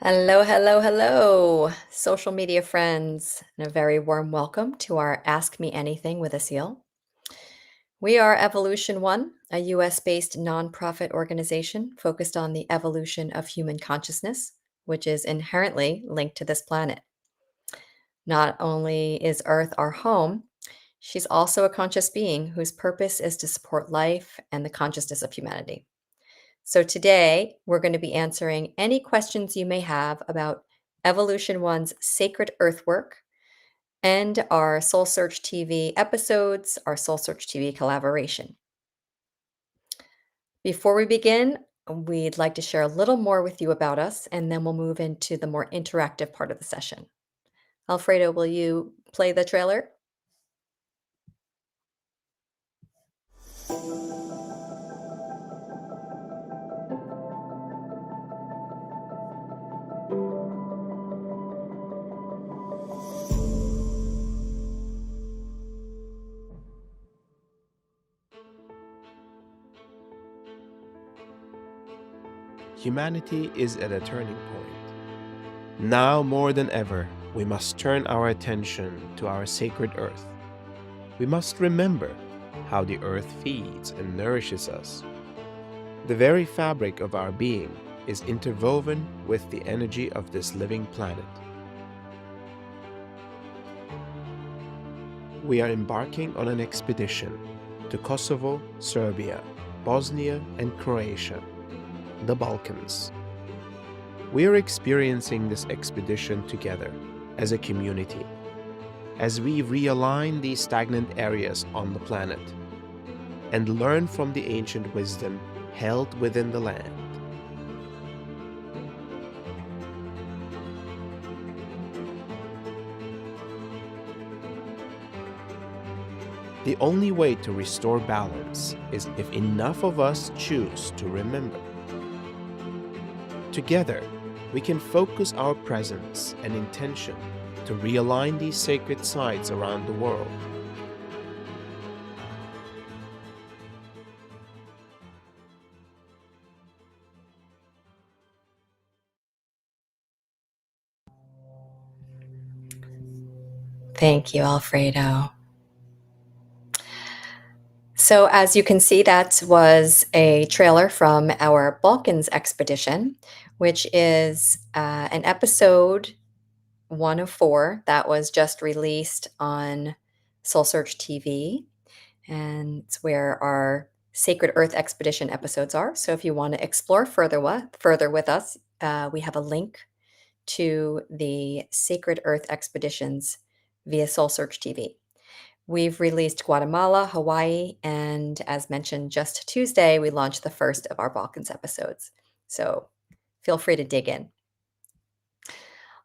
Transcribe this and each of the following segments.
Hello, hello, hello, social media friends, and a very warm welcome to our Ask Me Anything with Asil. We are Evolution One, a US-based nonprofit organization focused on the evolution of human consciousness, which is inherently linked to this planet. Not only is Earth our home, she's also a conscious being whose purpose is to support life and the consciousness of humanity. So today, we're going to be answering any questions you may have about Evolution One's sacred earthwork and our Soulsearch TV episodes, our Soulsearch TV collaboration. Before we begin, we'd like to share a little more with you about us, and then we'll move into the more interactive part of the session. Alfredo, will you play the trailer? Humanity is at a turning point. Now more than ever, we must turn our attention to our sacred earth. We must remember how the earth feeds and nourishes us. The very fabric of our being is interwoven with the energy of this living planet. We are embarking on an expedition to Kosovo, Serbia, Bosnia, and Croatia, the Balkans. We are experiencing this expedition together as a community, as we realign these stagnant areas on the planet and learn from the ancient wisdom held within the land. The only way to restore balance is if enough of us choose to remember. Together, we can focus our presence and intention to realign these sacred sites around the world. Thank you, Alfredo. So, as you can see, that was a trailer from our Balkans expedition, which is an episode 104 that was just released on Soulsearch TV. And it's where our Sacred Earth Expedition episodes are. So, if you want to explore further with us, we have a link to the Sacred Earth Expeditions via Soulsearch TV. We've released Guatemala, Hawaii, and as mentioned, just Tuesday, we launched the first of our Balkans episodes. So feel free to dig in.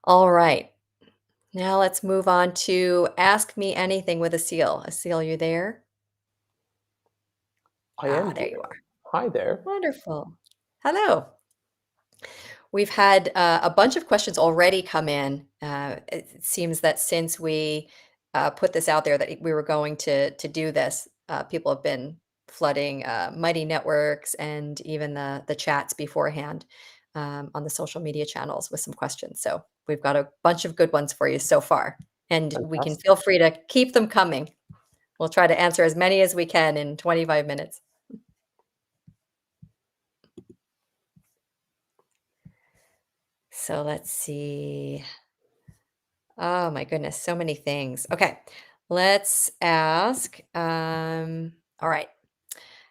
All right. Now let's move on to Ask Me Anything with Asil. Asil, you there? I am There here. you are. Hi there. Wonderful. Hello. We've had a bunch of questions already come in. It seems that since we put this out there that we were going to do this, people have been flooding Mighty Networks and even the chats beforehand on the social media channels with some questions. So we've got a bunch of good ones for you so far, and we can Fantastic. feel free to keep them coming. We'll try to answer as many as we can in 25 minutes. So let's see. Oh my goodness, so many things. Okay, let's ask. All right.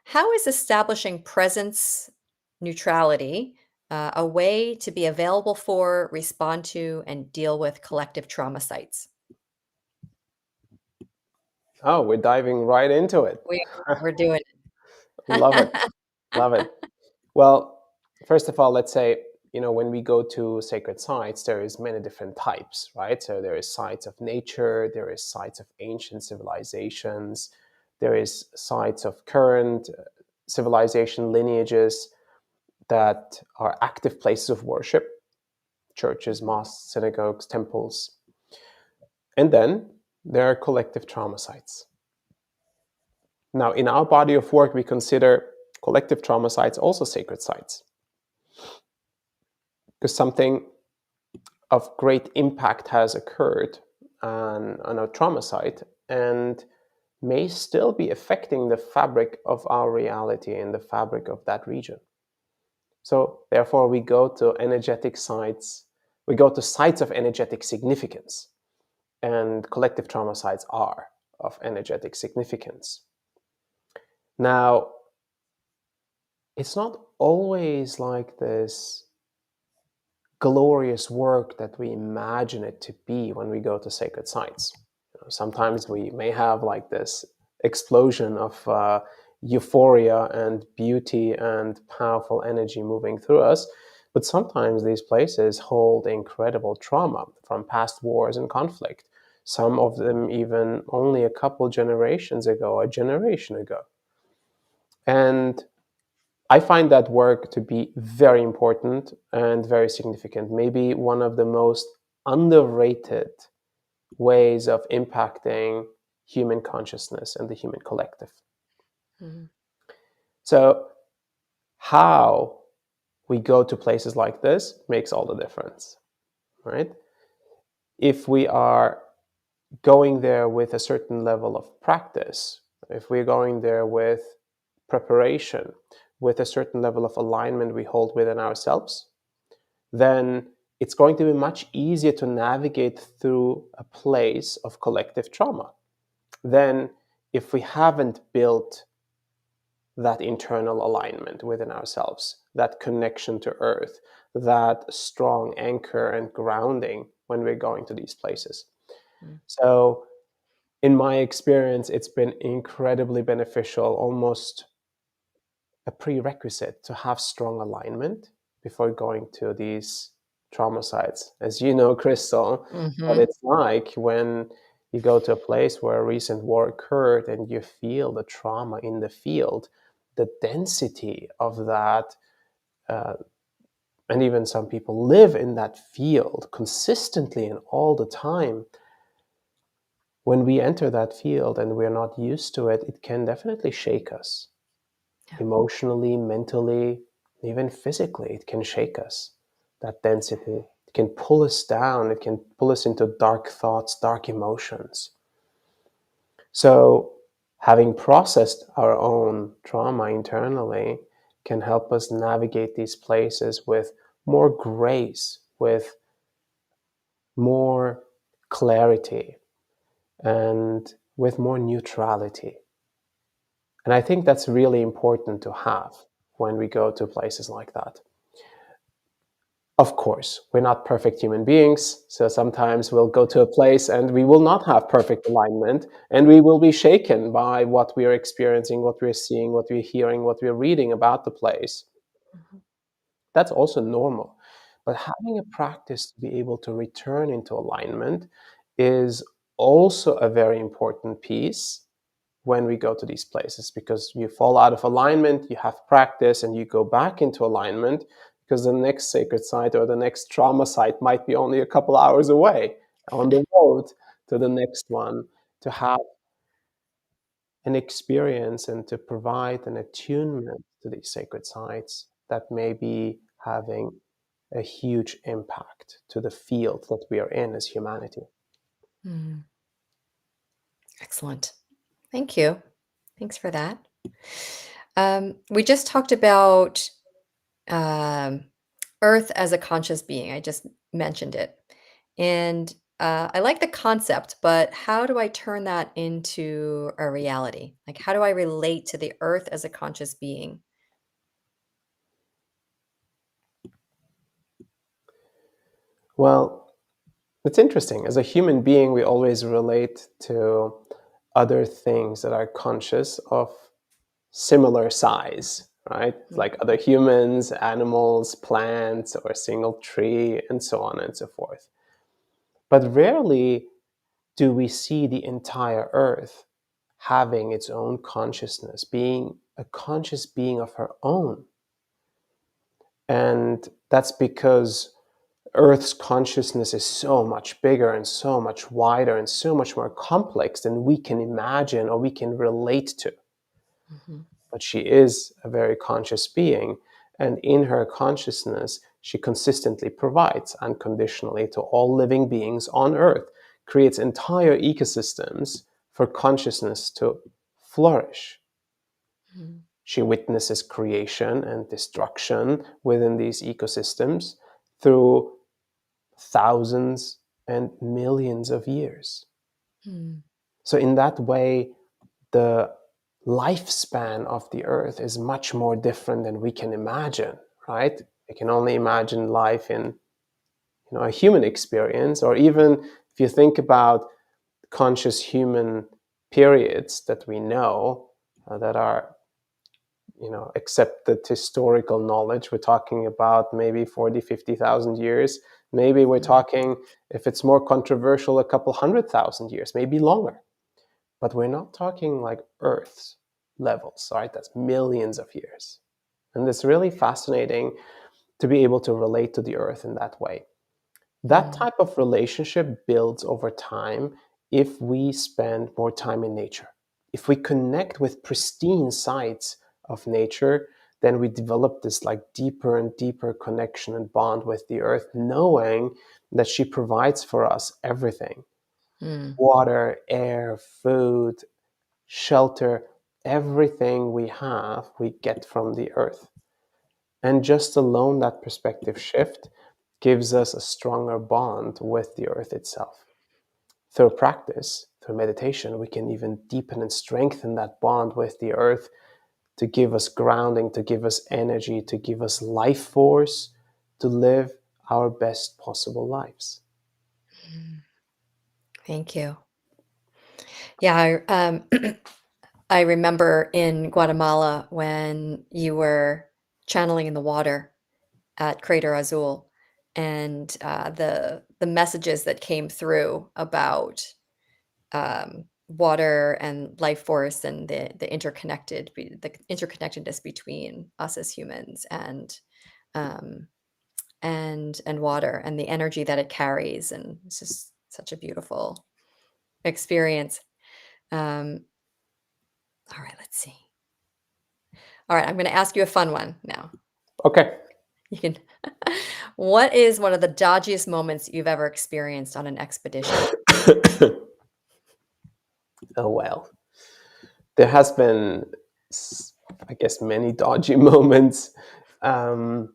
How is establishing presence neutrality a way to be available for, respond to, and deal with collective trauma sites? Oh, we're diving right into it. We're doing Love it. it. Love it. Well, first of all, let's say, when we go to sacred sites, there is many different types, right? So there is sites of nature, there is sites of ancient civilizations, there is sites of current civilization lineages that are active places of worship, churches, mosques, synagogues, temples. And then there are collective trauma sites. Now, in our body of work, we consider collective trauma sites also sacred sites. Because something of great impact has occurred on a trauma site and may still be affecting the fabric of our reality and the fabric of that region. So therefore, we go to energetic sites, we go to sites of energetic significance, and collective trauma sites are of energetic significance. Now, it's not always like this glorious work that we imagine it to be when we go to sacred sites. Sometimes we may have like this explosion of euphoria and beauty and powerful energy moving through us, but sometimes these places hold incredible trauma from past wars and conflict. Some of them even only a couple generations ago, a generation ago. And I find that work to be very important and very significant. Maybe one of the most underrated ways of impacting human consciousness and the human collective. Mm-hmm. So, how we go to places like this makes all the difference, right? If we are going there with a certain level of practice, if we're going there with preparation, with a certain level of alignment we hold within ourselves, then it's going to be much easier to navigate through a place of collective trauma than if we haven't built that internal alignment within ourselves, that connection to earth, that strong anchor and grounding when we're going to these places. Mm. So in my experience, it's been incredibly beneficial, almost a prerequisite to have strong alignment before going to these trauma sites. As you know, Crystal, what it's like when you go to a place where a recent war occurred and you feel the trauma in the field, the density of that, and even some people live in that field consistently and all the time. When we enter that field and we're not used to it, it can definitely shake us. Yeah. Emotionally, mentally, even physically, it can shake us. That density, it can pull us down. It can pull us into dark thoughts, dark emotions. So having processed our own trauma internally can help us navigate these places with more grace, with more clarity, and with more neutrality. And I think that's really important to have when we go to places like that. Of course, we're not perfect human beings, so sometimes we'll go to a place and we will not have perfect alignment, and we will be shaken by what we are experiencing, what we're seeing, what we're hearing, what we're reading about the place. Mm-hmm. That's also normal. But having a practice to be able to return into alignment is also a very important piece when we go to these places, because you fall out of alignment, you have practice, and you go back into alignment, because the next sacred site or the next trauma site might be only a couple hours away on the road to the next one, to have an experience and to provide an attunement to these sacred sites that may be having a huge impact to the field that we are in as humanity. Mm. Excellent. Thank you. Thanks for that. We just talked about Earth as a conscious being. I just mentioned it. And I like the concept, but how do I turn that into a reality? Like, how do I relate to the Earth as a conscious being? Well, it's interesting. As a human being, we always relate to other things that are conscious of similar size, right? Mm-hmm. Like other humans, animals, plants, or a single tree, and so on and so forth. But rarely do we see the entire Earth having its own consciousness, being a conscious being of her own. And that's because Earth's consciousness is so much bigger and so much wider and so much more complex than we can imagine or we can relate to. Mm-hmm. But she is a very conscious being. And in her consciousness, she consistently provides unconditionally to all living beings on Earth, creates entire ecosystems for consciousness to flourish. Mm. She witnesses creation and destruction within these ecosystems through thousands and millions of years. Mm. So, in that way, the lifespan of the Earth is much more different than we can imagine, right? We can only imagine life in a human experience, or even if you think about conscious human periods that we know that are accepted historical knowledge. We're talking about maybe 40, 50,000 years. Maybe we're Mm. talking, if it's more controversial, a couple 100,000 years, maybe longer. But we're not talking like Earth's levels, right? That's millions of years. And it's really fascinating to be able to relate to the Earth in that way. That Mm. type of relationship builds over time if we spend more time in nature. If we connect with pristine sites of nature, then we develop this like deeper and deeper connection and bond with the earth, knowing that she provides for us everything: Mm. water, air, food, shelter. Everything we have, we get from the earth. And just alone that perspective shift gives us a stronger bond with the earth itself. Through practice, through meditation, we can even deepen and strengthen that bond with the earth to give us grounding, to give us energy, to give us life force to live our best possible lives. Thank you. Yeah, I remember in Guatemala when you were channeling in the water at Crater Azul, and the messages that came through about water and life force and the interconnectedness between us as humans um, and water and the energy that it carries, and it's just such a beautiful experience. Um, all right, let's see. All right, I'm going to ask you a fun one now. Okay. You can. What is one of the dodgiest moments you've ever experienced on an expedition? Oh, well. There has been, I guess, many dodgy moments. Um,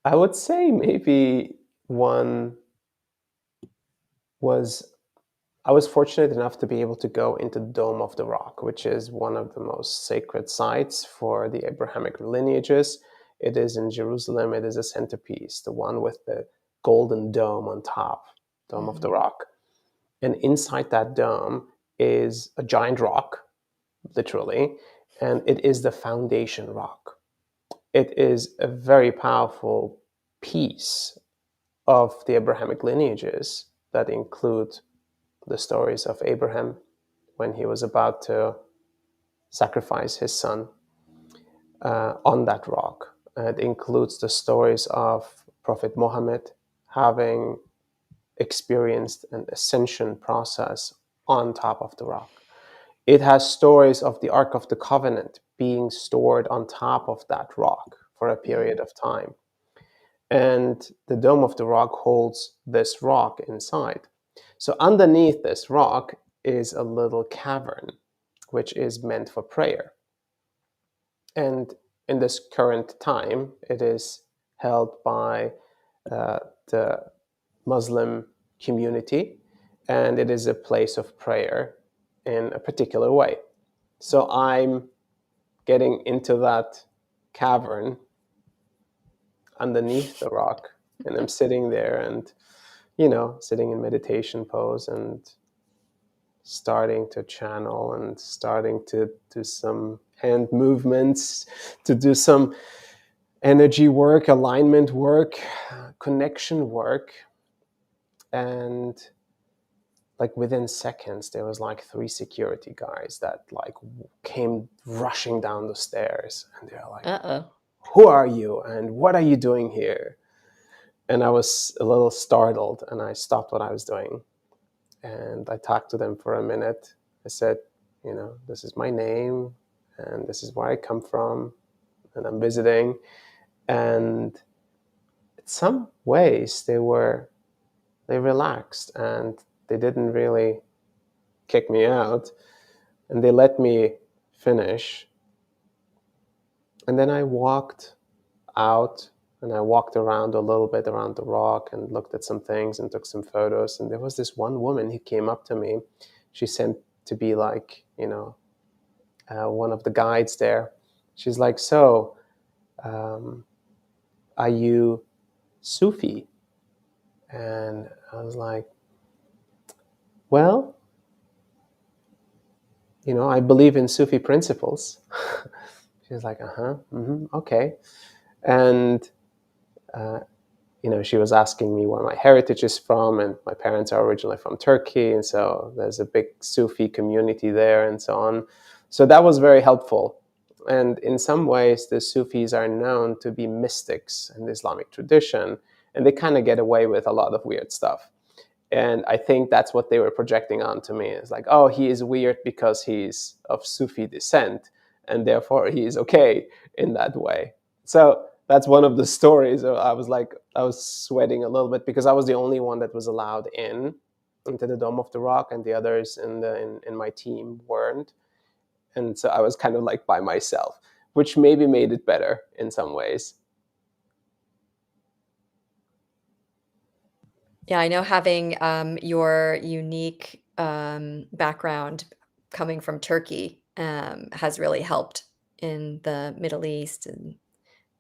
I would say maybe one was I was fortunate enough to be able to go into the Dome of the Rock, which is one of the most sacred sites for the Abrahamic lineages. It is in Jerusalem. It is a centerpiece, the one with the golden dome on top, Dome of the Mhm. Rock. And inside that dome is a giant rock, literally, and it is the foundation rock. It is a very powerful piece of the Abrahamic lineages that include the stories of Abraham when he was about to sacrifice his son on that rock. It includes the stories of Prophet Muhammad having experienced an ascension process on top of the rock. It has stories of the Ark of the Covenant being stored on top of that rock for a period Mm. of time. And the Dome of the Rock holds this rock inside. So underneath this rock is a little cavern, which is meant for prayer. And in this current time, it is held by the Muslim community, and it is a place of prayer in a particular way. So I'm getting into that cavern underneath the rock, and I'm sitting there and, sitting in meditation pose and starting to channel and starting to do some hand movements, to do some energy work, alignment work, connection work. And like within seconds, there was like 3 security guys that like came rushing down the stairs, and they're like, Uh-oh. "Who are you? And what are you doing here?" And I was a little startled, and I stopped what I was doing, and I talked to them for a minute. I said, "This is my name, and this is where I come from, and I'm visiting. And in some ways, they relaxed, and they didn't really kick me out, and they let me finish. And then I walked out, and I walked around a little bit around the rock and looked at some things and took some photos. And there was this one woman who came up to me. She seemed to be like, one of the guides there. She's like, "So, um, are you Sufi?" And I was like, "Well, I believe in Sufi principles." She's like, "Uh-huh, okay." And uh, she was asking me where my heritage is from, and my parents are originally from Turkey, and so there's a big Sufi community there, and so on. So that was very helpful. And in some ways, the Sufis are known to be mystics in the Islamic tradition, and they kind of get away with a lot of weird stuff. And I think that's what they were projecting onto me. It's like, oh, he is weird because he's of Sufi descent, and therefore he is okay in that way. So that's one of the stories. I was like, I was sweating a little bit because I was the only one that was allowed into the Dome of the Rock, and the others in my team weren't. And so I was kind of like by myself, which maybe made it better in some ways. Yeah, I know having, your unique, background coming from Turkey, has really helped in the Middle East and,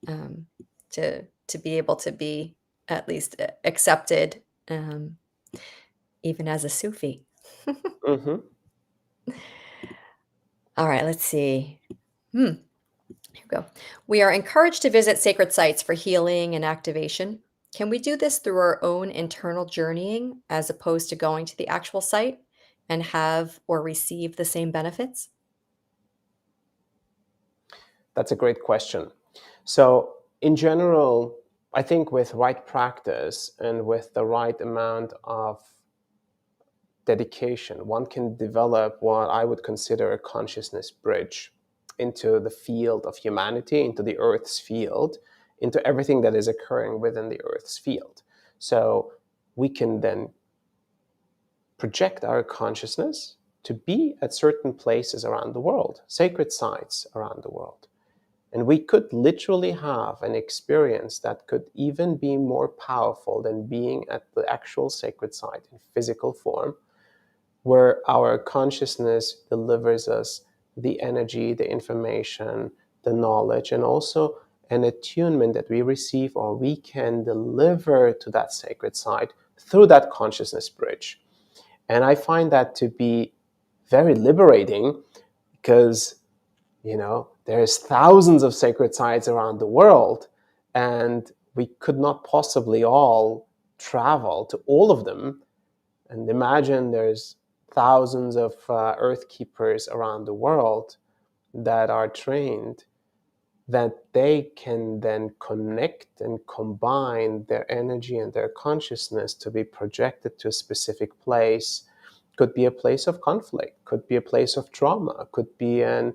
um, to be able to be at least accepted, even as a Sufi. Mm-hmm. All right, let's see. Hmm. Here we go. We are encouraged to visit sacred sites for healing and activation. Can we do this through our own internal journeying as opposed to going to the actual site and have or receive the same benefits? That's a great question. So, in general, I think with right practice and with the right amount of dedication, one can develop what I would consider a consciousness bridge into the field of humanity, into the Earth's field, into everything that is occurring within the Earth's field. So, we can then project our consciousness to be at certain places around the world, sacred sites around the world. And we could literally have an experience that could even be more powerful than being at the actual sacred site in physical form, where our consciousness delivers us the energy, the information, the knowledge, and also an attunement that we receive or we can deliver to that sacred site through that consciousness bridge. And I find that to be very liberating because there's thousands of sacred sites around the world, and we could not possibly all travel to all of them. And imagine there's thousands of earth keepers around the world that are trained, that they can then connect and combine their energy and their consciousness to be projected to a specific place. Could be a place of conflict, could be a place of trauma, could be a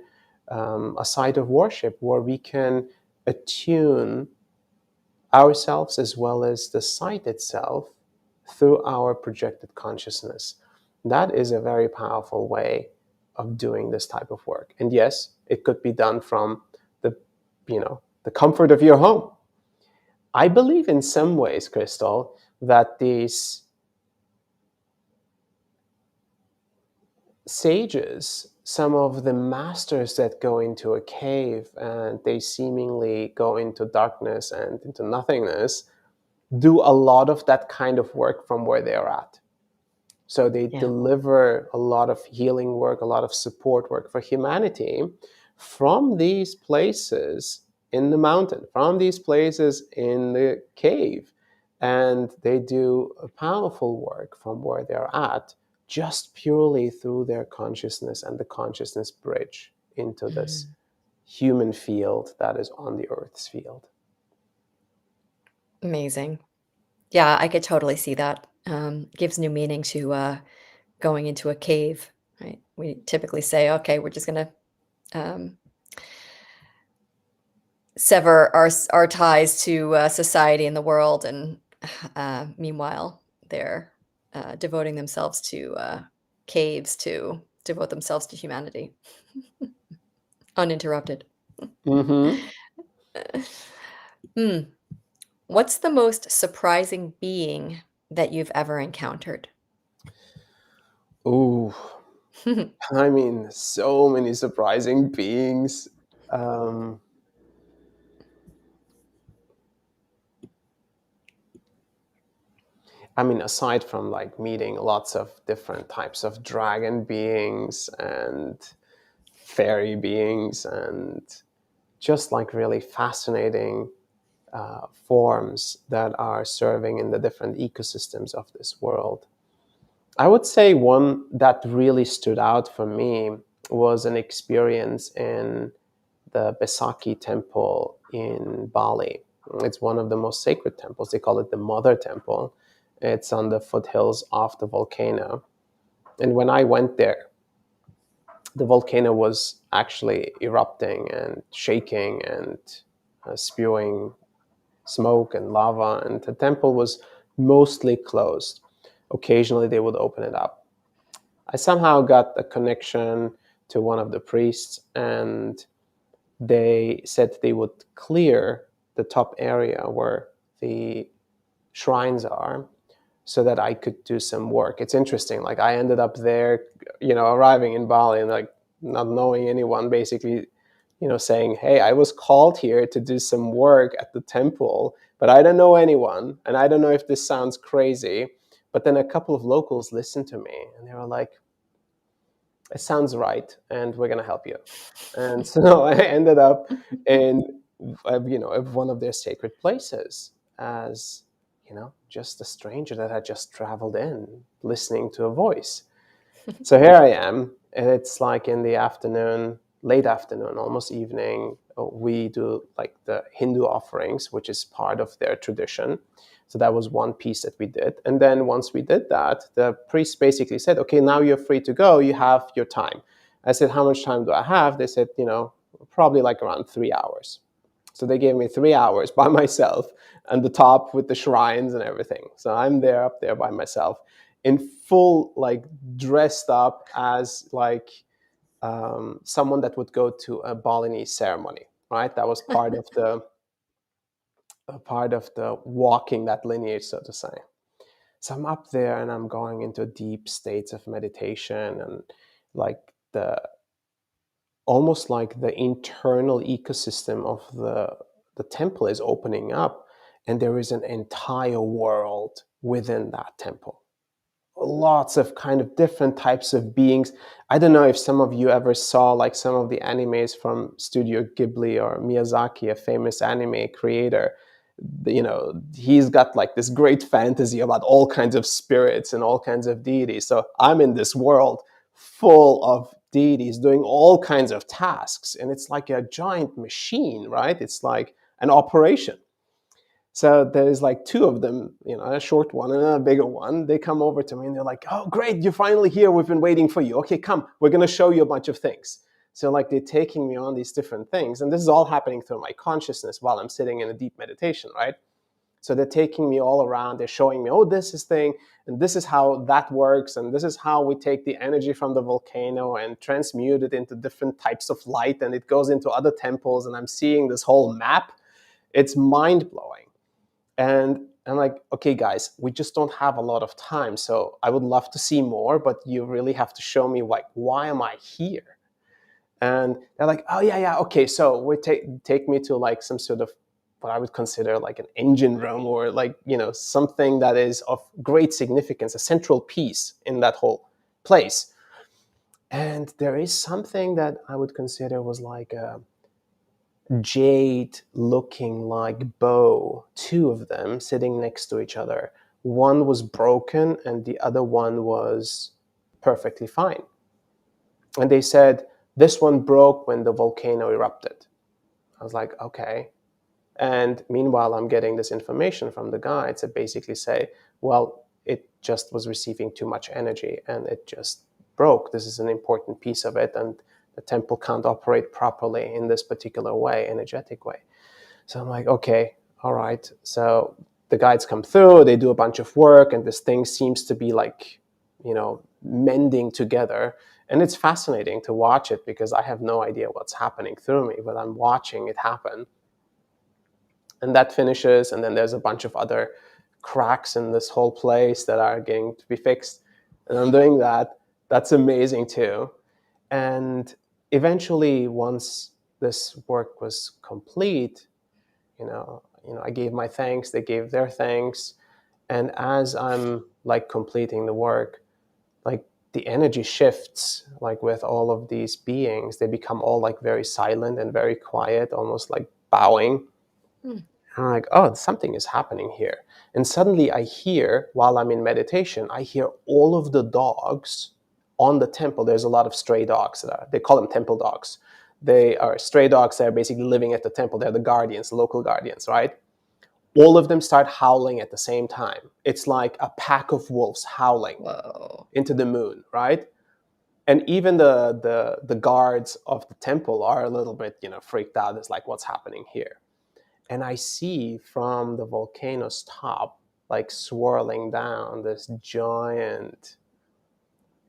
site of worship where we can attune ourselves as well as the site itself through our projected consciousness. That is a very powerful way of doing this type of work. And yes, it could be done from the comfort of your home. I believe in some ways, Crystal, that these sages, some of the masters that go into a cave and they seemingly go into darkness and into nothingness, do a lot of that kind of work from where they're at. So they Yeah. deliver a lot of healing work, a lot of support work for humanity from these places in the mountain, from these places in the cave. And they do a powerful work from where they're at, just purely through their consciousness and the consciousness bridge into this Mhm. human field that is on the Earth's field. Amazing. Yeah, I could totally see that. Gives new meaning to going into a cave, right? We typically say, okay, we're just going to sever our ties to society and the world, and meanwhile they're devoting themselves to caves to devote themselves to humanity uninterrupted. Mm-hmm. Hmm. What's the most surprising being that you've ever encountered? Ooh, I mean, so many surprising beings. Um, I mean, aside from like meeting lots of different types of dragon beings and fairy beings and just like really fascinating forms that are serving in the different ecosystems of this world. I would say one that really stood out for me was an experience in the Besaki temple in Bali. It's one of the most sacred temples. They call it the Mother Temple. It's on the foothills of the volcano. And when I went there, the volcano was actually erupting and shaking and spewing smoke and lava, and the temple was mostly closed. Occasionally, they would open it up. I somehow got a connection to one of the priests, and they said they would clear the top area where the shrines are so that I could do some work. It's interesting. Like I ended up there, arriving in Bali and like not knowing anyone, basically, saying, "Hey, I was called here to do some work at the temple, but I don't know anyone, and I don't know if this sounds crazy." But then a couple of locals listened to me, and they were like, "It sounds right, and we're gonna help you." And so I ended up in one of their sacred places as just a stranger that had just traveled in, listening to a voice. So here I am, and it's like in the afternoon, late afternoon, almost evening. We do like the Hindu offerings, which is part of their tradition. So that was one piece that we did. And then once we did that, the priest basically said, "Okay, now you're free to go. You have your time." I said, "How much time do I have?" They said, probably like around 3 hours. So they gave me 3 hours by myself and the top with the shrines and everything. So I'm there up there by myself in full, like dressed up as like someone that would go to a Balinese ceremony, right? That was part of the walking that lineage, so to say. So I'm up there and I'm going into deep states of meditation, and like the almost like the internal ecosystem of the temple is opening up, and there is an entire world within that temple. Lots of kind of different types of beings. I don't know if some of you ever saw like some of the animes from Studio Ghibli or Miyazaki, a famous anime creator. He's got like this great fantasy about all kinds of spirits and all kinds of deities. So I'm in this world full of deities doing all kinds of tasks, and it's like a giant machine, right? It's like an operation. So there's like two of them, a short one and a bigger one. They come over to me and they're like, "Oh, great, you're finally here. We've been waiting for you. Okay, come, we're going to show you a bunch of things." So like they're taking me on these different things. And this is all happening through my consciousness while I'm sitting in a deep meditation, right? So they're taking me all around. They're showing me, "Oh, this is thing, and this is how that works, and this is how we take the energy from the volcano and transmute it into different types of light, and it goes into other temples." And I'm seeing this whole map. It's mind blowing. And I'm like, "Okay, guys, we just don't have a lot of time. So I would love to see more, but you really have to show me like, why am I here?" And they're like, "Oh yeah, yeah, okay. So we take me to like some sort of what I would consider like an engine room, or like something that is of great significance, a central piece in that whole place." And there is something that I would consider was like a jade looking like bow, two of them sitting next to each other. One was broken and the other one was perfectly fine. And they said, "This one broke when the volcano erupted." I was like, "Okay." And meanwhile, I'm getting this information from the guides that basically say, "Well, it just was receiving too much energy and it just broke. This is an important piece of it, and the temple can't operate properly in this particular way, energetic way." So I'm like, okay, all right. So the guides come through, they do a bunch of work, and this thing seems to be like, mending together. And it's fascinating to watch it because I have no idea what's happening through me, but I'm watching it happen. And that finishes, and then there's a bunch of other cracks in this whole place that are getting to be fixed. And I'm doing that. That's amazing too. And eventually, once this work was complete, I gave my thanks, they gave their thanks. And as I'm like completing the work, like the energy shifts, like with all of these beings, they become all like very silent and very quiet, almost like bowing. Hmm. And I'm like, oh, something is happening here. And suddenly I hear, while I'm in meditation, I hear all of the dogs on the temple. There's a lot of stray dogs. They call them temple dogs. They are stray dogs that are basically living at the temple. They're the guardians, local guardians, right? All of them start howling at the same time. It's like a pack of wolves howling Whoa. into the moon, right? And even the guards of the temple are a little bit, freaked out. It's like, what's happening here? And I see from the volcano's top, like swirling down, this giant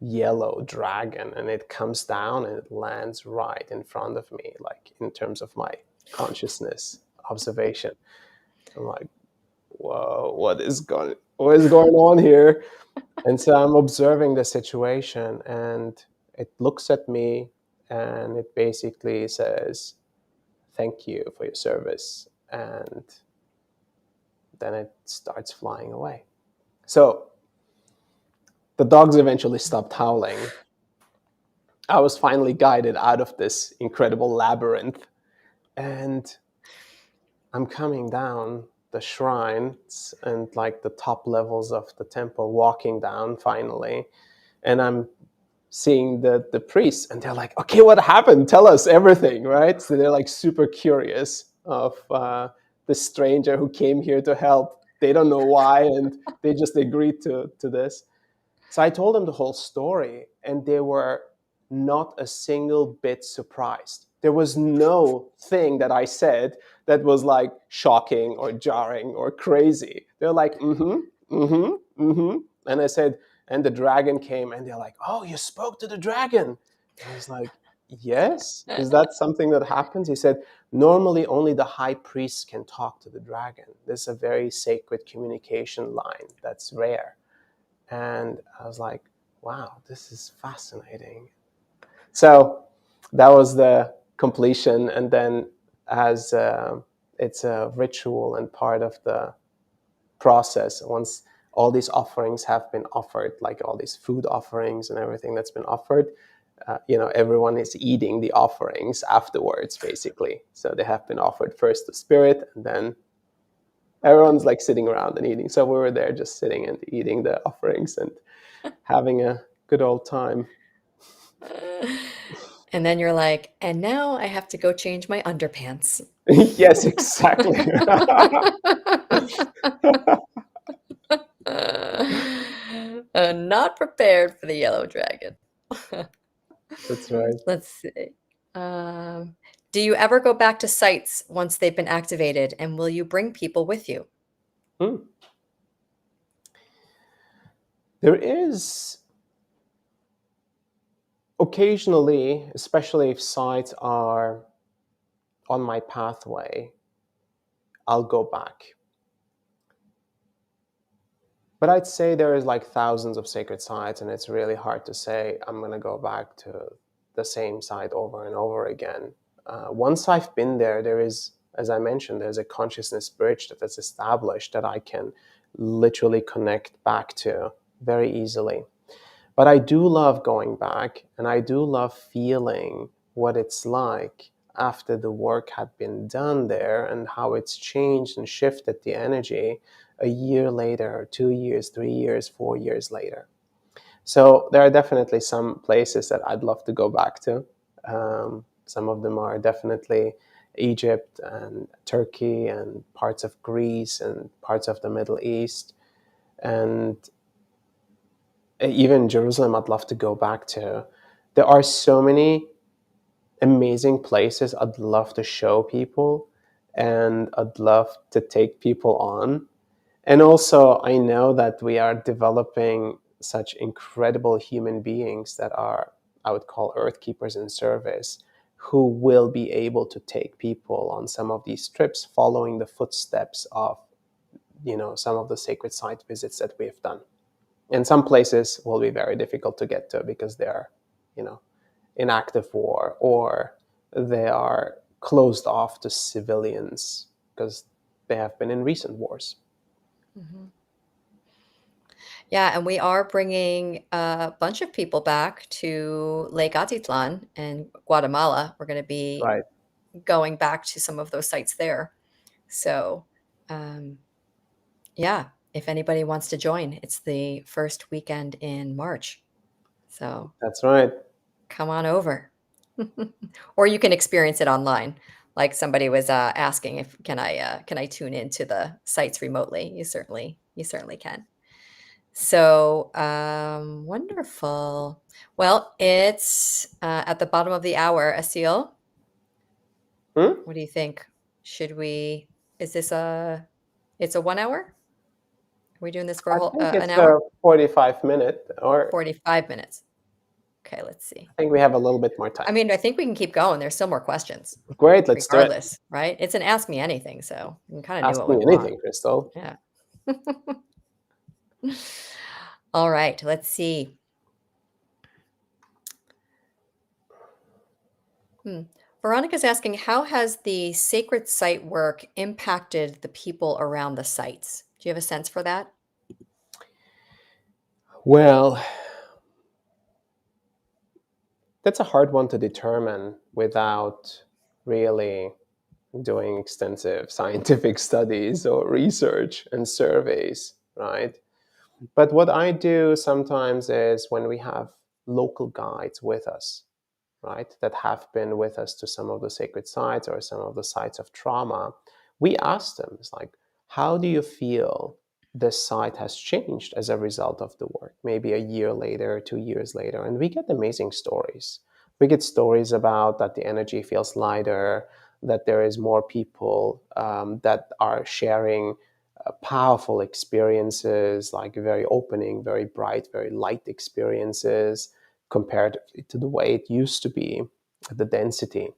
yellow dragon, and it comes down and it lands right in front of me, like in terms of my consciousness observation. I'm like, whoa, what is going on here? And so I'm observing the situation, and it looks at me and it basically says, thank you for your service. And then it starts flying away. So the dogs eventually stopped howling. I was finally guided out of this incredible labyrinth, and I'm coming down the shrines and like the top levels of the temple, walking down finally, and I'm seeing the priests, and they're like, okay, what happened? Tell us everything, right? So they're like super curious of the stranger who came here to help. They don't know why, and they just agreed to this. So I told them the whole story, and they were not a single bit surprised. There was no thing that I said that was like shocking or jarring or crazy. They're like, And I said, and the dragon came, and they're like, oh, you spoke to the dragon. I was like, yes. Is that something that happens? He said, normally only the high priest can talk to the dragon. This is a very sacred communication line that's rare. And I was like, wow, this is fascinating. So that was the completion. And then, as it's a ritual and part of the process, once all these offerings have been offered, like all these food offerings and everything that's been offered, everyone is eating the offerings afterwards, basically. So they have been offered first to spirit, and then everyone's like sitting around and eating. So we were there just sitting and eating the offerings and having a good old time. And then you're like, and now I have to go change my underpants. Yes, exactly. Not prepared for the yellow dragon. That's right. Let's see. Um, do you ever go back to sites once they've been activated, and will you bring people with you? Hmm. There is occasionally, especially if sites are on my pathway, I'll go back. But I'd say there is like thousands of sacred sites, and it's really hard to say I'm going to go back to the same site over and over again. Once I've been there, there is, as I mentioned, there's a consciousness bridge that is established that I can literally connect back to very easily. But I do love going back, and I do love feeling what it's like after the work had been done there and how it's changed and shifted the energy a year later, 2 years, 3 years, 4 years later. So there are definitely some places that I'd love to go back to. Some of them are definitely Egypt and Turkey and parts of Greece and parts of the Middle East. And even Jerusalem, I'd love to go back to. There are so many amazing places I'd love to show people. and I'd love to take people on. And also, I know that we are developing such incredible human beings that are, I would call, earth keepers in service, who will be able to take people on some of these trips following the footsteps of, some of the sacred site visits that we have done. And some places will be very difficult to get to because they're, you know, in active war, or they are closed off to civilians because they have been in recent wars. Mhm. Yeah, and we are bringing a bunch of people back to Lake Atitlan in Guatemala. We're going to be Right. going back to some of those sites there. So, um, yeah, if anybody wants to join, it's the first weekend in March. So That's right. come on over. Or you can experience it online. Like somebody was asking if can I tune into the sites remotely? You certainly can. So wonderful. Well, it's at the bottom of the hour, Asil. Hmm? What do you think? Should we? Is this a? It's a 1 hour. Are we doing this for a I whole think an it's a hour? 45 minute, or 45 minutes. Okay, let's see. I think we have a little bit more I time. mean, I think we can keep going. There's still more questions, Great, let's do it. regardless, right? It's an ask me anything, so you kind of knew Ask what we me want. anything, Crystal. Yeah. All right, let's see. Hmm. Veronica's asking, how has the sacred site work impacted the people around the sites? Do you have a sense for that? Well, that's a hard one to determine without really doing extensive scientific studies or research and surveys, right? But what I do sometimes is when we have local guides with us, right, that have been with us to some of the sacred sites or some of the sites of trauma, we ask them, it's like, how do you feel this site has changed as a result of the work? Maybe a year later, 2 years later, and we get amazing stories. We get stories about that the energy feels lighter, that there is more people that are sharing powerful experiences, like very opening, very bright, very light experiences compared to the way it used to be, the density.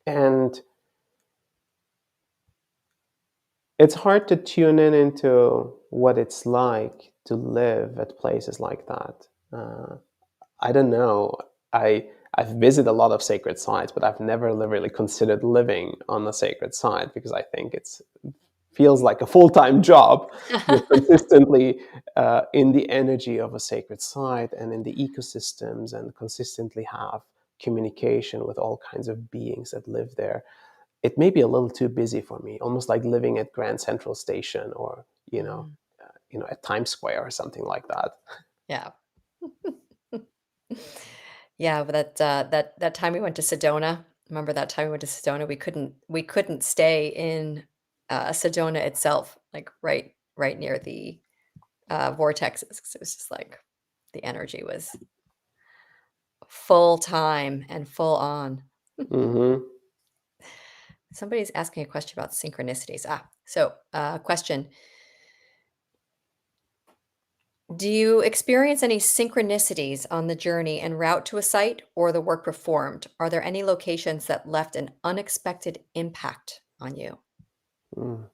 And it's hard to tune in into what it's like to live at places like that. I don't know. I've visited a lot of sacred sites, but I've never really considered living on a sacred site because I think it's feels like a full-time job. You're consistently in the energy of a sacred site and in the ecosystems, and consistently have communication with all kinds of beings that live there. It may be a little too busy for me, almost like living at Grand Central Station, or Mm, at Times Square or something like that. yeah. Yeah, but that time we went to Sedona. Remember that time we went to Sedona? We couldn't stay in Sedona itself, like right near the vortexes. 'Cause it was just like the energy was full time and full on. Hmm. Somebody's asking a question about synchronicities. So question: do you experience any synchronicities on the journey en route to a site or the work performed? Are there any locations that left an unexpected impact on you? Mm.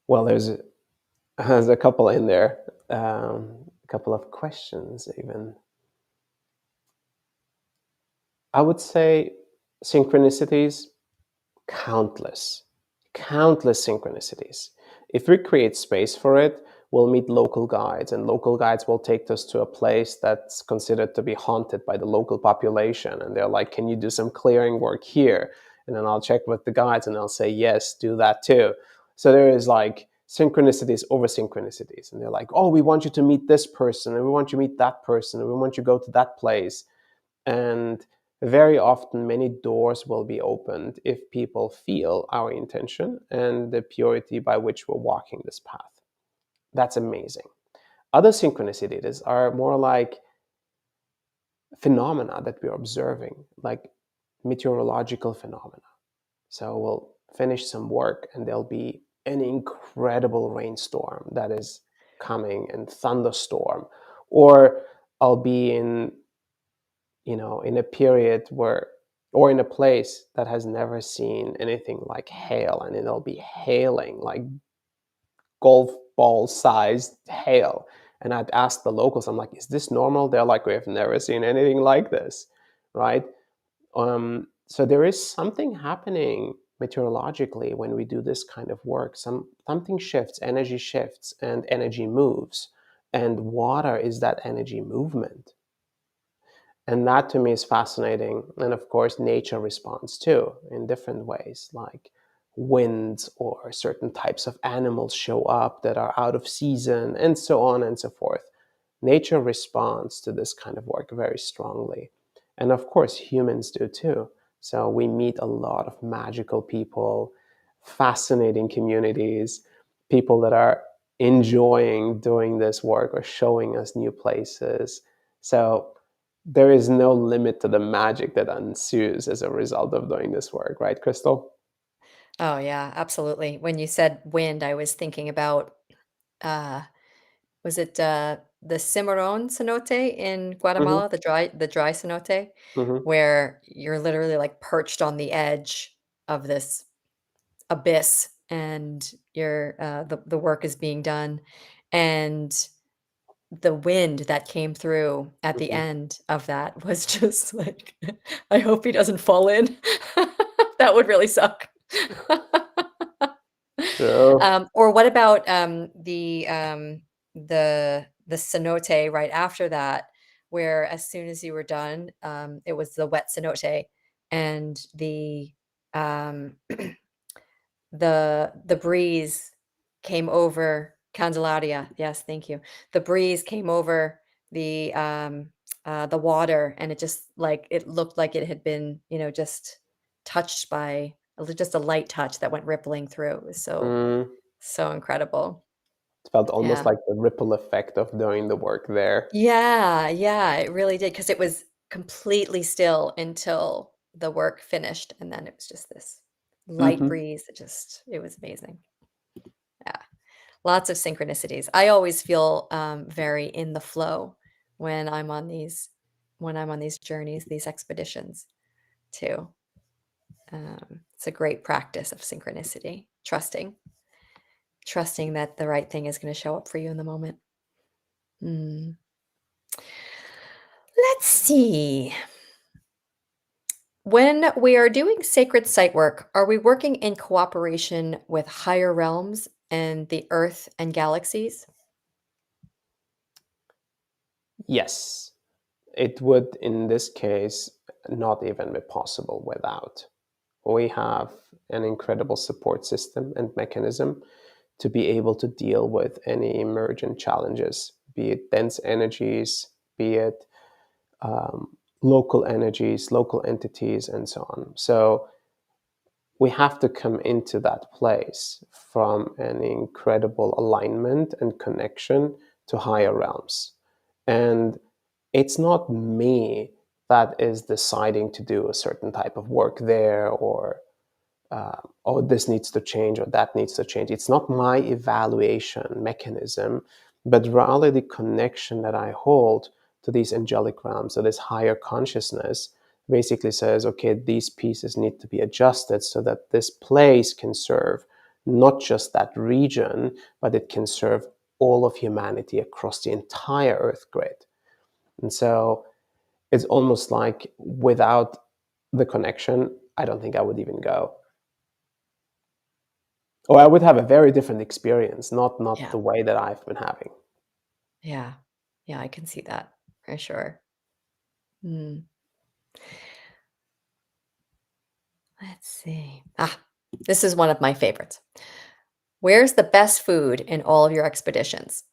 Well, there's a couple in there, a couple of questions even. I would say synchronicities, countless, countless synchronicities. If we create space for it, we'll meet local guides, and local guides will take us to a place that's considered to be haunted by the local population. And they're like, can you do some clearing work here? And then I'll check with the guides and they'll say, yes, do that too. So there is like synchronicities over synchronicities. And they're like, oh, we want you to meet this person, and we want you to meet that person, and we want you to go to that place. And very often, many doors will be opened if people feel our intention and the purity by which we're walking this path. That's amazing. Other synchronicities are more like phenomena that we're observing. Like meteorological phenomena. So we'll finish some work and there'll be an incredible rainstorm that is coming and thunderstorm. Or I'll be in, in a period where, or in a place that has never seen anything like hail, and it'll be hailing like golf ball sized hail. And I'd ask the locals, I'm like, is this normal? They're like, we've never seen anything like this, right? So there is something happening meteorologically when we do this kind of work. Something shifts, energy shifts, and energy moves. And water is that energy movement. And that to me is fascinating. And of course, nature responds too in different ways, like winds or certain types of animals show up that are out of season, and so on and so forth. Nature responds to this kind of work very strongly. And of course, humans do too. So we meet a lot of magical people, fascinating communities, people that are enjoying doing this work or showing us new places. So there is no limit to the magic that ensues as a result of doing this work, right, Crystal? Oh, yeah, absolutely. When you said wind, I was thinking about, uh, was it, the Cimarron cenote in Mm-hmm. Guatemala, the dry cenote, Mm-hmm. where you're literally, like, perched on the edge of this abyss, and the work is being done, and the wind that came through at the Mm-hmm. end of that was just like, I hope he doesn't fall in. That would really suck. True. Or what about, the cenote right after that, where as soon as you were done, it was the wet cenote, and um the breeze came over Candelaria, yes, thank you. The breeze came over the water, and it just, like, it looked like it had been, just touched by just a light touch that went rippling through. It was Mm. so incredible. It felt almost Yeah. like the ripple effect of doing the work there. Yeah, yeah, it really did, because it was completely still until the work finished, and then it was just this light Mm-hmm. breeze. It was amazing. Yeah. Lots of synchronicities. I always feel, very in the flow when I'm on these journeys, these expeditions too. It's a great practice of synchronicity, trusting that the right thing is gonna show up for you in the moment. Mm. Let's see. When we are doing sacred site work, are we working in cooperation with higher realms and the earth and galaxies? Yes, it would in this case not even be possible without. We have an incredible support system and mechanism to be able to deal with any emergent challenges, be it dense energies, be it local energies, local entities, and so on. So we have to come into that place from an incredible alignment and connection to higher realms. And it's not me that is deciding to do a certain type of work there, or oh, this needs to change or that needs to change. It's not my evaluation mechanism, but rather the connection that I hold to these angelic realms, so this higher consciousness basically says, okay, these pieces need to be adjusted so that this place can serve not just that region, but it can serve all of humanity across the entire Earth grid. And so it's almost like without the connection, I don't think I would even go. Or I would have a very different experience, not Yeah, the way that I've been having. yeah, yeah, I can see that for sure. Mm. Let's see. This is one of my favorites. Where's the best food in all of your expeditions?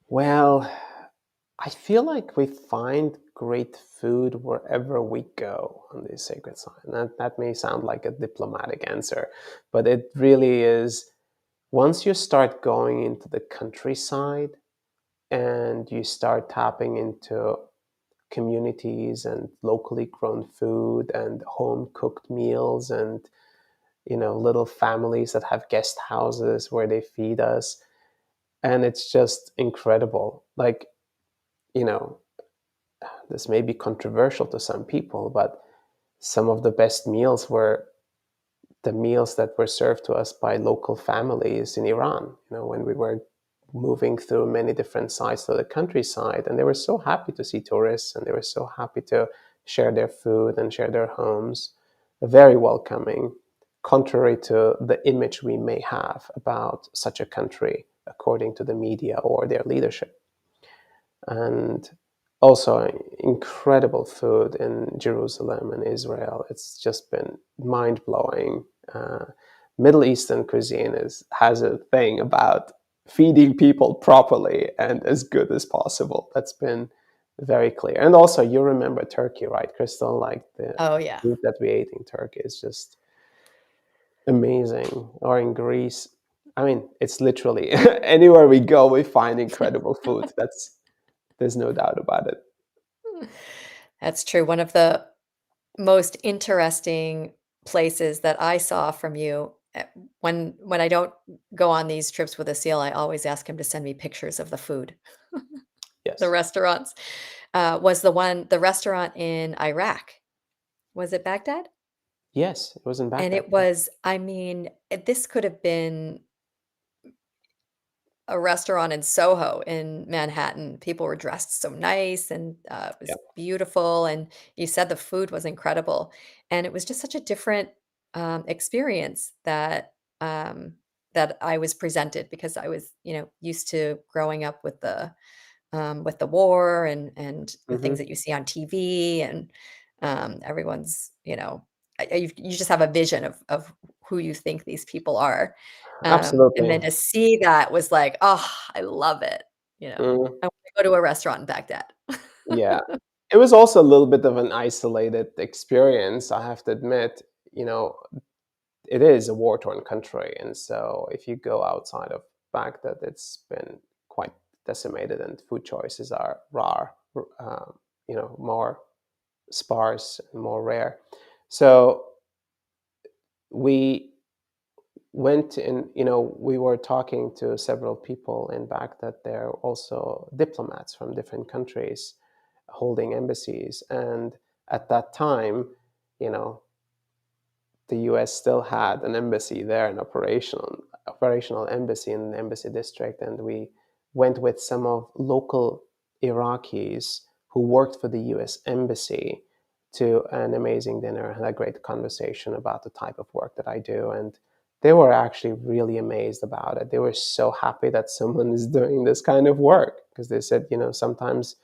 Well, I feel like we find great food wherever we go on this sacred sign. That may sound like a diplomatic answer, but it really is. Once you start going into the countryside, and you start tapping into communities and locally grown food and home cooked meals and little families that have guest houses where they feed us, and it's just incredible. Like, you know this may be controversial to some people, but some of the best meals were the meals that were served to us by local families in Iran, when we were moving through many different sites of the countryside. And they were so happy to see tourists, and they were so happy to share their food and share their homes. Very welcoming, contrary to the image we may have about such a country according to the media or their leadership. And also incredible food in Jerusalem and Israel. It's just been mind blowing. Middle Eastern cuisine has a thing about feeding people properly and as good as possible. That's been very clear. And also, you remember Turkey, right, Crystal? Like the Oh, yeah. food that we ate in Turkey is just amazing. Or in Greece. I mean, it's literally anywhere we go, we find incredible food. There's no doubt about it. That's true. One of the most interesting places that I saw from you, when I don't go on these trips with Asil, I always ask him to send me pictures of the food, the Yes. restaurants, was the restaurant in Iraq. Was it Baghdad? Yes, it was in And Baghdad. it was, I mean, this could have been a restaurant in Soho in Manhattan. People were dressed so nice, and it Yeah. was beautiful, and you said the food was incredible, and it was just such a different, experience um, that I was presented, because I was, used to growing up with the war and the things Hmm. that you see on TV, and, everyone's, you just have a vision of who you think these people are, and then Absolutely. to see that was like, "Oh, I love it," Mm, I wanna go to a restaurant in Baghdad. yeah. It was also a little bit of an isolated experience, I have to admit. You know, it is a war-torn country, and so if you go outside of Baghdad, it's been quite decimated, and food choices are rare, more sparse and more rare. So we went in, we were talking to several people in Baghdad. They're also diplomats from different countries holding embassies. And at that time, you know, the US still had an embassy there, an operational embassy in the embassy district. And we went with some of local Iraqis who worked for the US embassy to an amazing dinner, had a great conversation about the type of work that I do. And they were actually really amazed about it. They were so happy that someone is doing this kind of work, because they said, sometimes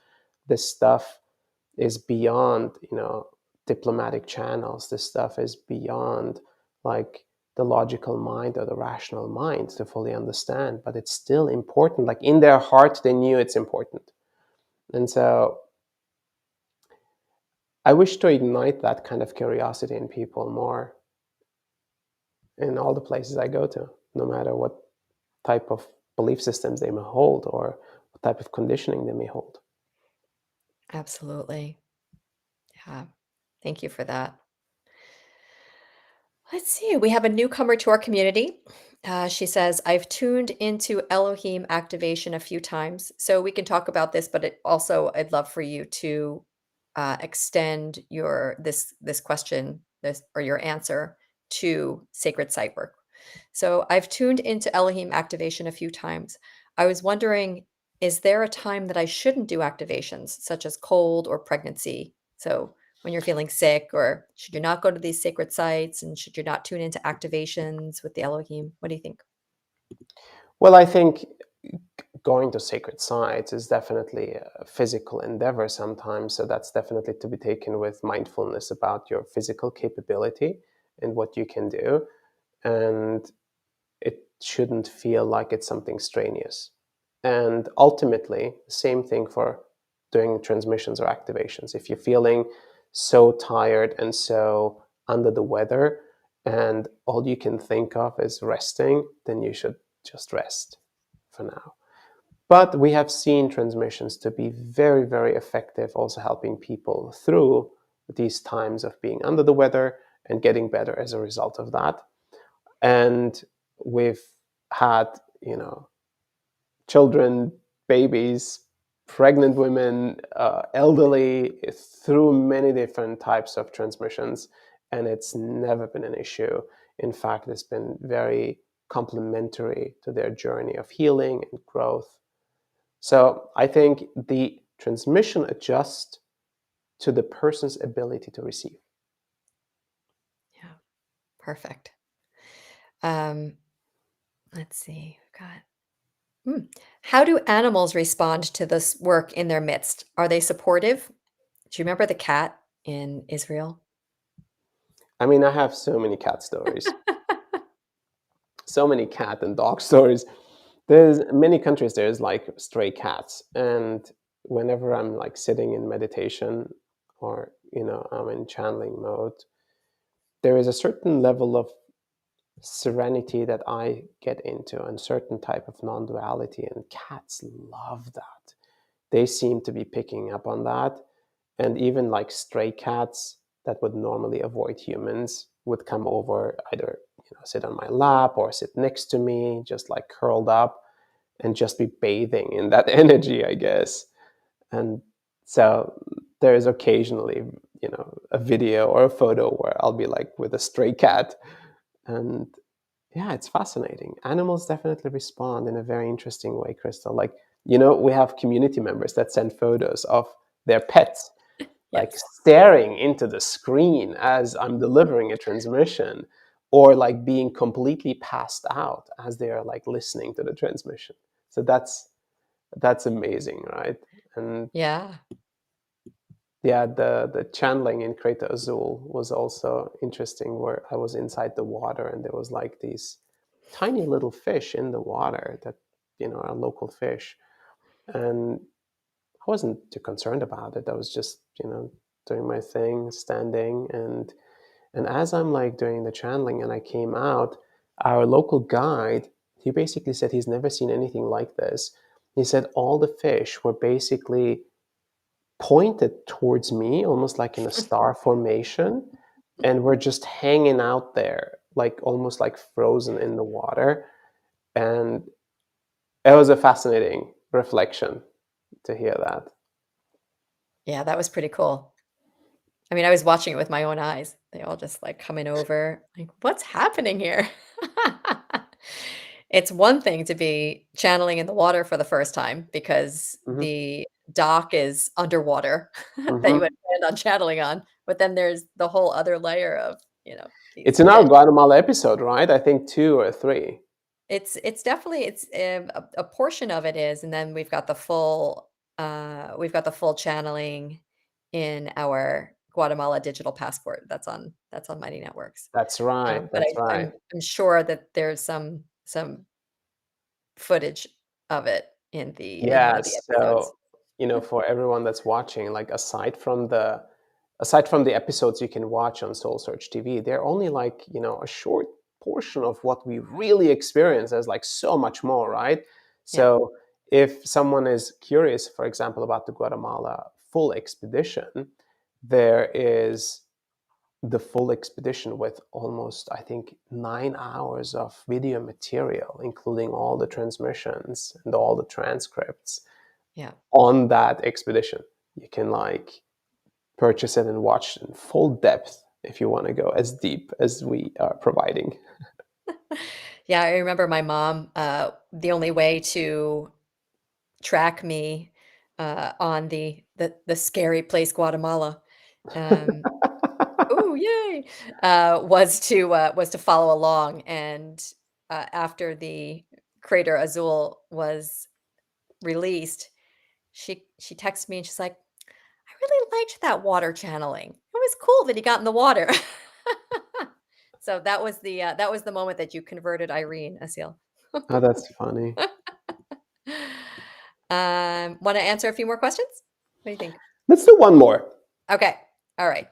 this stuff is beyond, diplomatic channels. This stuff is beyond, like, the logical mind or the rational mind to fully understand, but it's still important. Like, in their heart, they knew it's important. And so I wish to ignite that kind of curiosity in people more in all the places I go to, no matter what type of belief systems they may hold or what type of conditioning they may hold. Absolutely. Yeah. Thank you for that. Let's see. We have a newcomer to our community. She says, I've tuned into Elohim activation a few times. So we can talk about this, but I'd love for you to extend this question, this or your answer, to sacred site work. So I've tuned into Elohim activation a few times. I was wondering, is there a time that I shouldn't do activations, such as cold or pregnancy? So when you're feeling sick, or should you not go to these sacred sites, and should you not tune into activations with the Elohim? What do you think? Well, I think going to sacred sites is definitely a physical endeavor sometimes. So that's definitely to be taken with mindfulness about your physical capability and what you can do. And it shouldn't feel like it's something strenuous. And ultimately, same thing for doing transmissions or activations. If you're feeling so tired and so under the weather, and all you can think of is resting, then you should just rest for now. But we have seen transmissions to be very, very effective, also helping people through these times of being under the weather and getting better as a result of that. And we've had, children, babies, pregnant women, elderly, through many different types of transmissions, and it's never been an issue. In fact, it's been very complementary to their journey of healing and growth. So I think the transmission adjusts to the person's ability to receive. Yeah, perfect. Um, let's see. We've got How do animals respond to this work in their midst? Are they supportive? Do you remember the cat in Israel? I mean, I have so many cat stories, so many cat and dog stories. There's many countries there's like stray cats, and whenever I'm like sitting in meditation or I'm in channeling mode, there is a certain level of serenity that I get into, and certain type of non-duality, and cats love that. They seem to be picking up on that, and even like stray cats that would normally avoid humans would come over, either sit on my lap or sit next to me, just like curled up, and just be bathing in that energy, I guess. And so there's occasionally a video or a photo where I'll be like with a stray cat, and yeah, it's fascinating. Animals definitely respond in a very interesting way, Crystal. Like, we have community members that send photos of their pets, like Yes. staring into the screen as I'm delivering a transmission, or like being completely passed out as they are like listening to the transmission. So that's amazing, right? And Yeah. yeah, the channeling in Kreta Azul was also interesting, where I was inside the water and there was like these tiny little fish in the water that are local fish, and I wasn't too concerned about it. I was just doing my thing, standing, and as I'm like doing the channeling and I came out, our local guide, he basically said he's never seen anything like this. He said all the fish were basically pointed towards me, almost like in a star formation, and we're just hanging out there, like almost like frozen in the water. And it was a fascinating reflection to hear that. Yeah, that was pretty cool. I mean, I was watching it with my own eyes. They all just like coming over, like, what's happening here? It's one thing to be channeling in the water for the first time because Hmm. the dock is underwater that you Hmm. had planned on channeling on, but then there's the whole other layer of, It's these in our fish. Guatemala episode, right? I think two or three. It's definitely a portion of it is, and then we've got the full channeling in our Guatemala digital passport. That's on Mighty Networks. That's right. But That's right. I'm sure that there's some footage of it in one Yeah. of the episodes. So, for everyone that's watching, like aside from the episodes you can watch on Soulsearch TV, they're only like, a short portion of what we really experience. There's like so much more, right? Yeah. So if someone is curious, for example, about the Guatemala full expedition, there is the full expedition with almost, I think, 9 hours of video material, including all the transmissions and all the transcripts Yeah. on that expedition. You can like purchase it and watch in full depth if you want to go as deep as we are providing. Yeah, I remember my mom, the only way to track me, on the scary place, Guatemala, um ooh, yay! Was to follow along, and, after the Crater Azul was released, she texted me and she's like, "I really liked that water channeling. It was cool that he got in the water." So that was the moment that you converted Irene, Asil. Oh, that's funny. Wanna answer a few more questions? What do you think? Let's do one more. Okay, alright.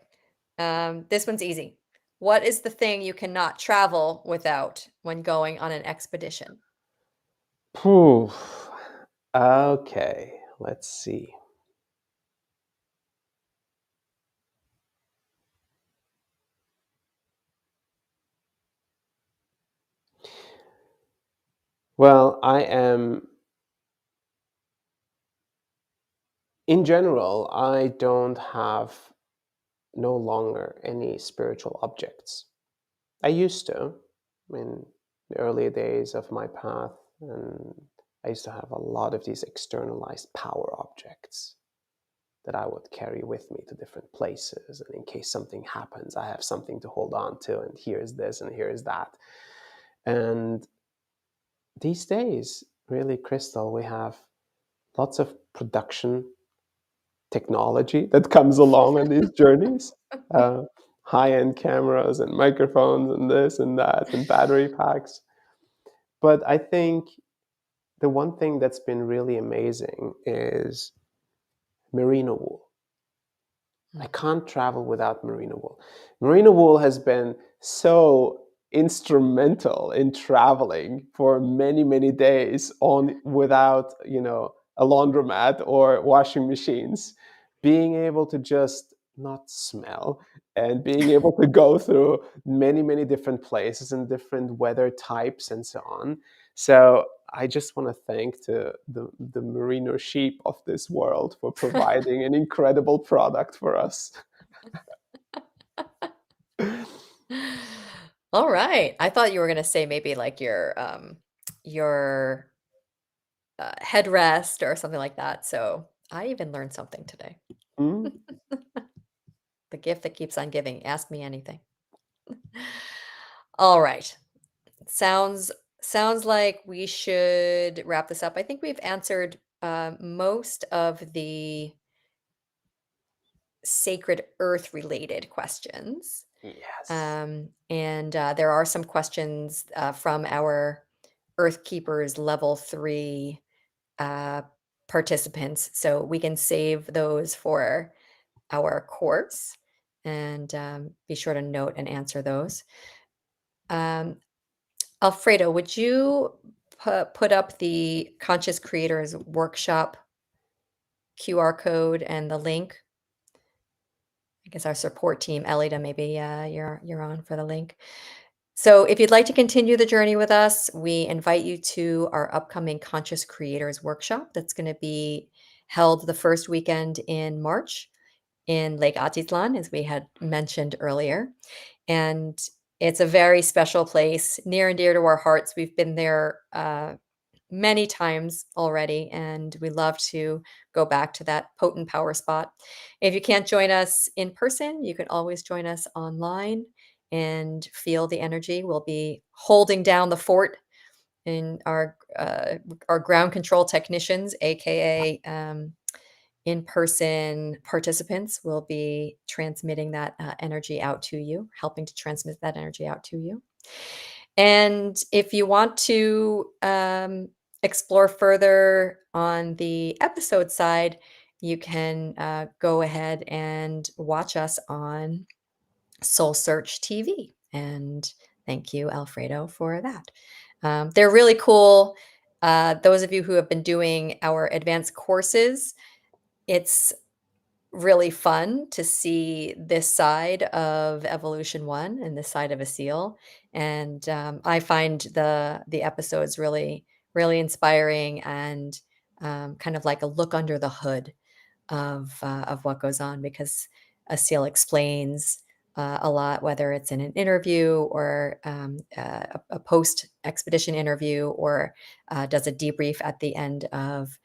This one's easy. What is the thing you cannot travel without when going on an expedition? Phew. Okay, let's see. Well, in general, I don't have no longer any spiritual objects. I used to in the early days of my path, and I used to have a lot of these externalized power objects that I would carry with me to different places. And in case something happens, I have something to hold on to, and here's this and here's that. And these days, really, Crystal, we have lots of production technology that comes along on these journeys. Uh, High-end cameras and microphones and this and that and battery packs. But I think the one thing that's been really amazing is merino wool. I can't travel without merino wool. Merino wool has been so instrumental in traveling for many, many days on without, a laundromat or washing machines. Being able to just not smell and being able to go through many, many different places and different weather types and so on. So I just want to thank the merino sheep of this world for providing an incredible product for us. All right. I thought you were gonna say maybe like your headrest or something like that. So I even learned something today. Mm, The gift that keeps on giving. Ask me anything. All right. Sounds sounds like we should wrap this up. I think we've answered most of the sacred earth related questions. yes. And there are some questions from our Earth Keepers level 3 uh, participants. So we can save those for our course and be sure to note and answer those. Um, Alfredo, would you put up the Conscious Creators Workshop QR code and the link? I guess our support team, Elida, maybe you're on for the link. So, if you'd like to continue the journey with us, we invite you to our upcoming Conscious Creators Workshop that's going to be held the first weekend in March in Lake Atitlan, as we had mentioned earlier. And it's a very special place, near and dear to our hearts. We've been there many times already, and we love to go back to that potent power spot. If you can't join us in person, you can always join us online and feel the energy. We'll be holding down the fort in our ground control technicians, aka in-person participants, will be transmitting that energy out to you, helping to transmit that energy out to you. And if you want to explore further on the episode side, you can go ahead and watch us on Soulsearch TV. And thank you, Alfredo, for that. They're really cool. Those of you who have been doing our advanced courses, it's really fun to see this side of Evolution 1 and this side of Asil, and, I find the episodes really, really inspiring and, kind of like a look under the hood of what goes on because Asil explains, a lot, whether it's in an interview or, a post-expedition interview or, does a debrief at the end of,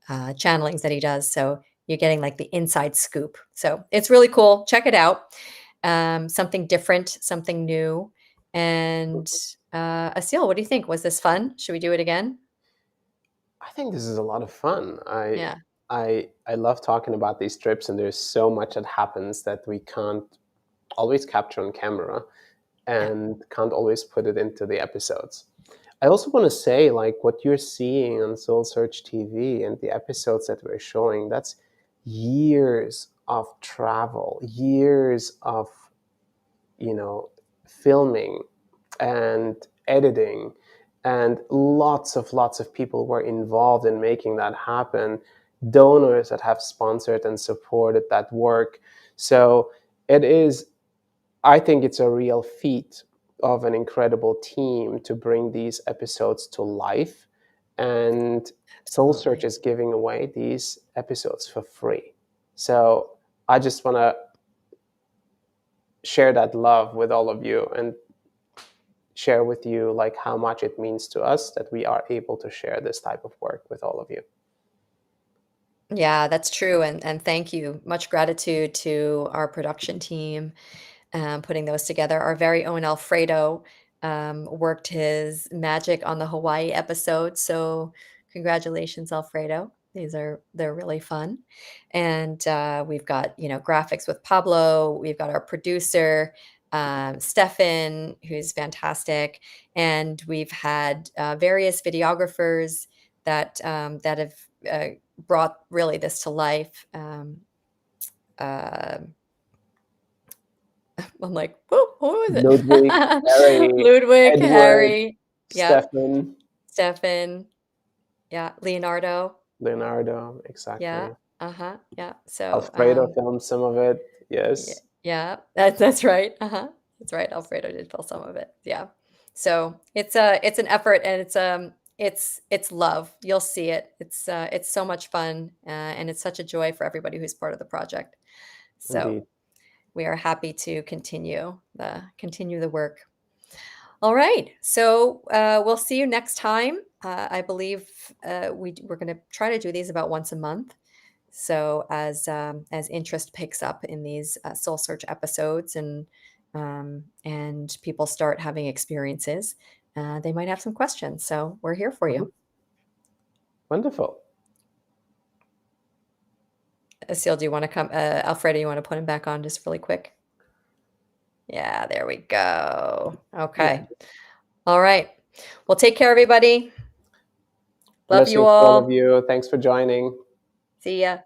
channelings that he does, so you're getting, like, the inside scoop. So, it's really cool. Check it out. Something different, something new, and, Asil, what do you think? Was this fun? Should we do it again? I think this is a lot of fun. Yeah, I love talking about these trips, and there's so much that happens that we can't always capture on camera yeah, and can't always put it into the episodes. I also want to say, like, what you're seeing on Soul Search TV and the episodes that we're showing, that's years of travel, years of, you know, filming and editing and lots of people were involved in making that happen, donors that have sponsored and supported that work. So it is, I think it's a real feat of an incredible team to bring these episodes to life. And Soulsearch Absolutely. is giving away these episodes for free. So I just want to share that love with all of you and share with you like how much it means to us that we are able to share this type of work with all of you. Yeah, that's true, and thank you. Much gratitude to our production team, putting those together. Our very own Alfredo, worked his magic on the Hawaii episode, so congratulations, Alfredo. They're really fun, and, we've got, graphics with Pablo, we've got our producer, Stefan, who's fantastic, and we've had, various videographers that have, brought really this to life. Uh, I'm like, who was Ludwig, it? Harry, Ludwig, Edward, Harry, yep, Stefan, Stefan, yeah, Leonardo, Leonardo, yeah, exactly. yeah. So, Alfredo filmed some of it. yeah, Yes, yeah, that's right. That's right. Alfredo did fill some of it. Yeah. So it's an effort, and it's love. You'll see it. It's so much fun, and it's such a joy for everybody who's part of the project. So indeed. we are happy to continue the work. All right. So we'll see you next time. I believe we're going to try to do these about once a month. So as interest picks up in these Soul Search episodes, and people start having experiences, they might have some questions. So we're here for Mhm. you. Wonderful. Asil, do you want to come? Alfredo, you want to put him back on just really quick? Yeah, there we go. Yeah. Okay. All right. Well, take care, everybody. Love you Blessings to all of all. you. Thanks for joining. See ya.